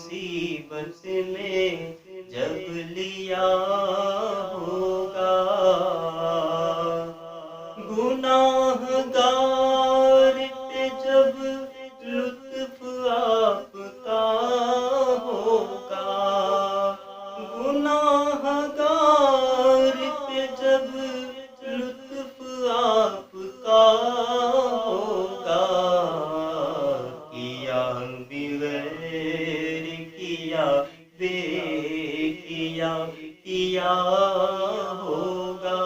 مصیبت میں جب لیا ہوگا، گناہ گار پہ جب لطف آپ کا ہوگا، گناہ گار پہ جب لطف آپ کا ہوگا، کیا بغیر کیا بے کیا ہوگا،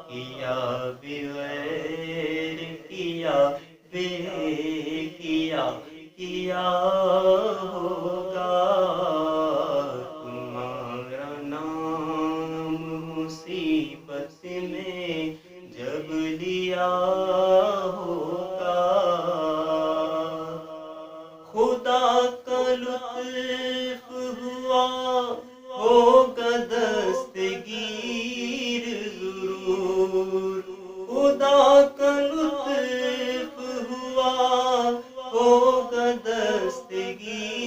کیا بغیر کیا بے کیا ہوگا، تمہارا نام مصیبت میں جب لیا ہوگا، خدا کا لطف ہوا ہوگا دستگیر ضرور، خدا کا لطف ہوا ہوگا دستگیر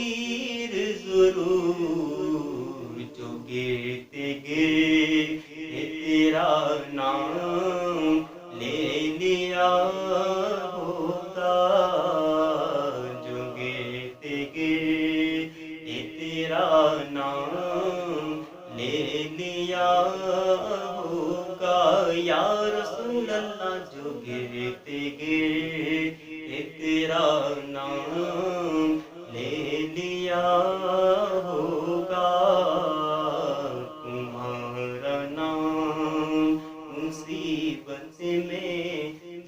ضرور، جو گرتے گرتے تیرا نام لے لیا ہوگا، جو گرتے گرتے تیرا نام لے لیا ہوگا، یا رسول اللہ جو گرتے گرتے تیرا نام لے لیا ہوگا، تمہارا نام مصیبت میں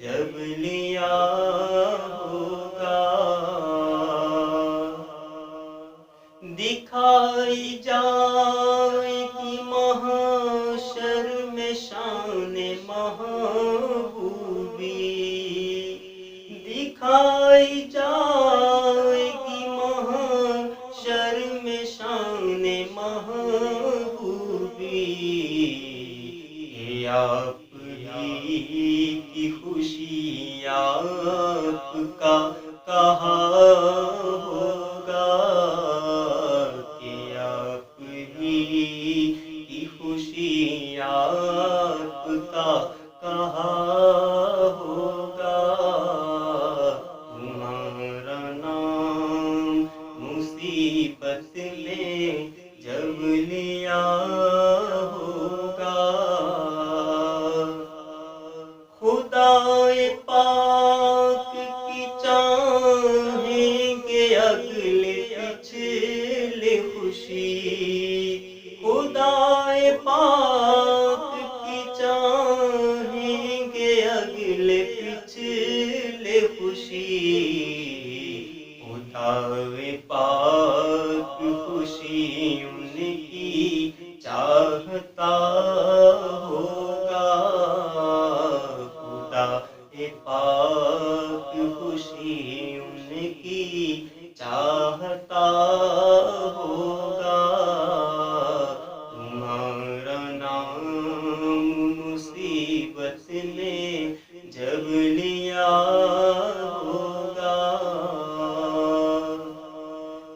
جب لیا ہوگا، دکھائی جائے گی محشر میں شان محبوبی، دکھائی جائے گی محشر میں شان محبوبی، آپ ہی کی خوشی آپ کا کہا ہوگا، کہ آپ ہی کی خوشی آپ کا کہا ہوگا، تمہارا نام مصیبت میں جب لیا ہوگا، خدائے پاک کی چاہیں گے اگلے پچھلے خوشی، خدائے پاک کی چاہیں گے اگلے پچھلے خوشی، خدائے پاک خوشی ان کی چاہتا ہوگا، خدا پاک خوشی ان کی چاہتا ہوگا، تمہارا نام مصیبت میں جب لیا ہوگا،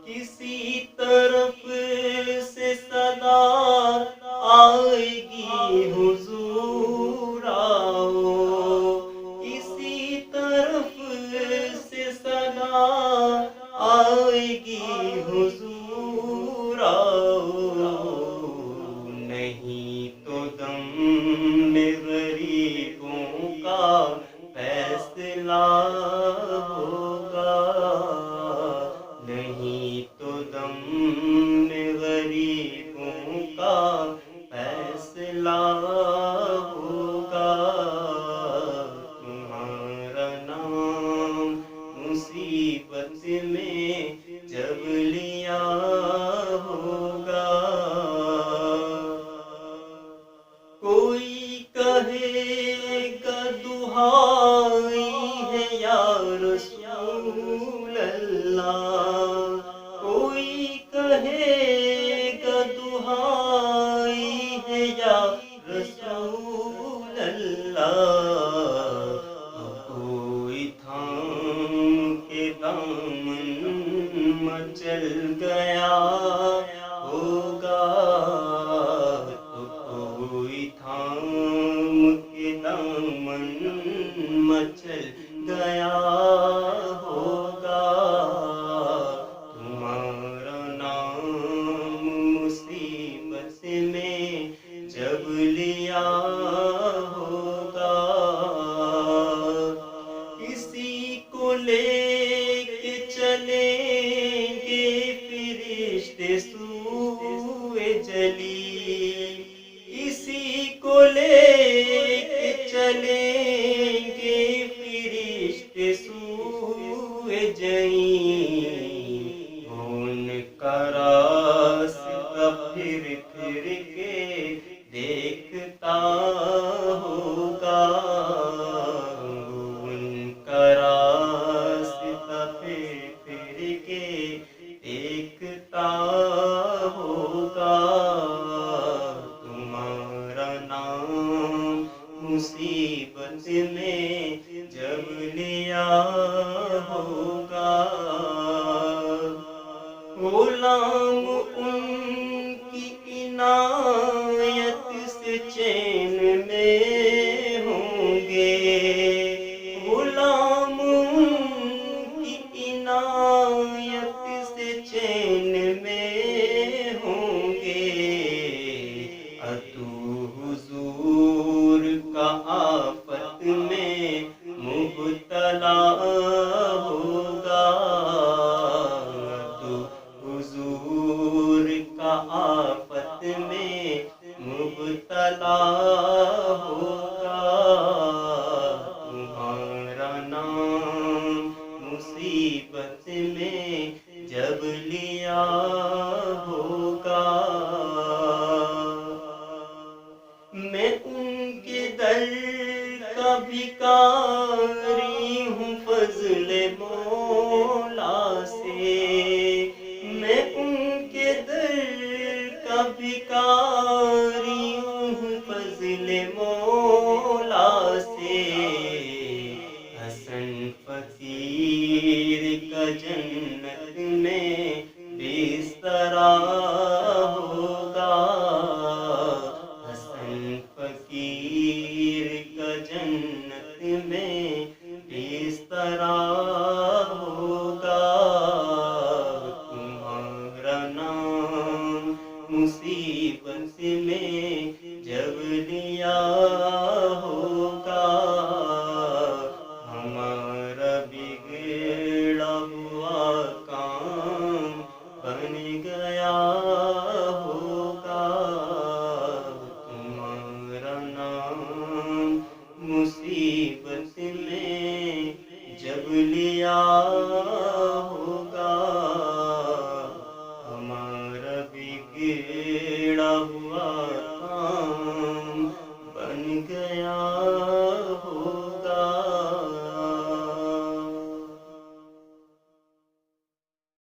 کسی طرف سے صدا آئے گی حضور آؤ، کسی طرف سے صدا آئے گی حضور آؤ، نہیں تو دم میں غریبوں کا فیصلہ ہوگا، نہیں تو دم میں غریبوں کا فیصلہ ہوگا، تمہارا نام مصیبت میں جب لیا ہوگا، کوئی کہے گا دہائی ہے یا رسول اللہ، کوئی کہے گا دہائی ہے یا رسول چل گیا ہوگا تو کوئی تھام کے دامن مچل گیا ہوگا تمہارا نام مصیبت میں جب لیا ہوگا کسی کو لے کے چلیں گے فرشتے سوئے جلی کسی کو لے کے چلیں گے فرشتے سوئے جئیں ان کا راستہ پھر کے دیکھتا ہوگا ان کا راستہ پھر کے دیکھتا ہوگا تمہارا نام مصیبت میں جب لیا ہوگا غلام ان کی عنایت سے چین میں ہوں گے غلام ان کی عنایت سے چین میں ہوں گے اتو حضور کا آفت میں مبتلا ہوگا اتو حضور کا آفت میں مبتلا ہوگا تمہارا نام مصیبت میں جب لیا ہوگا میں ان کے در کا بھکاری ہوں فضل مولا سے میں ان کے در کا بھکاری ہوں فضل مولا سے حسن فقیر کا جنت میں بسترا ہوگا حسن فقیر کا جنت میں بسترا ہوگا تمہارا نام مصیبت میں جب لیا ہوگا ہمارا بگڑا ہوا کام بن گیا ہوگا تمہارا نام مصیبت میں جب لیا ہوگا ہمارا بگڑا ہوا کام بن گیا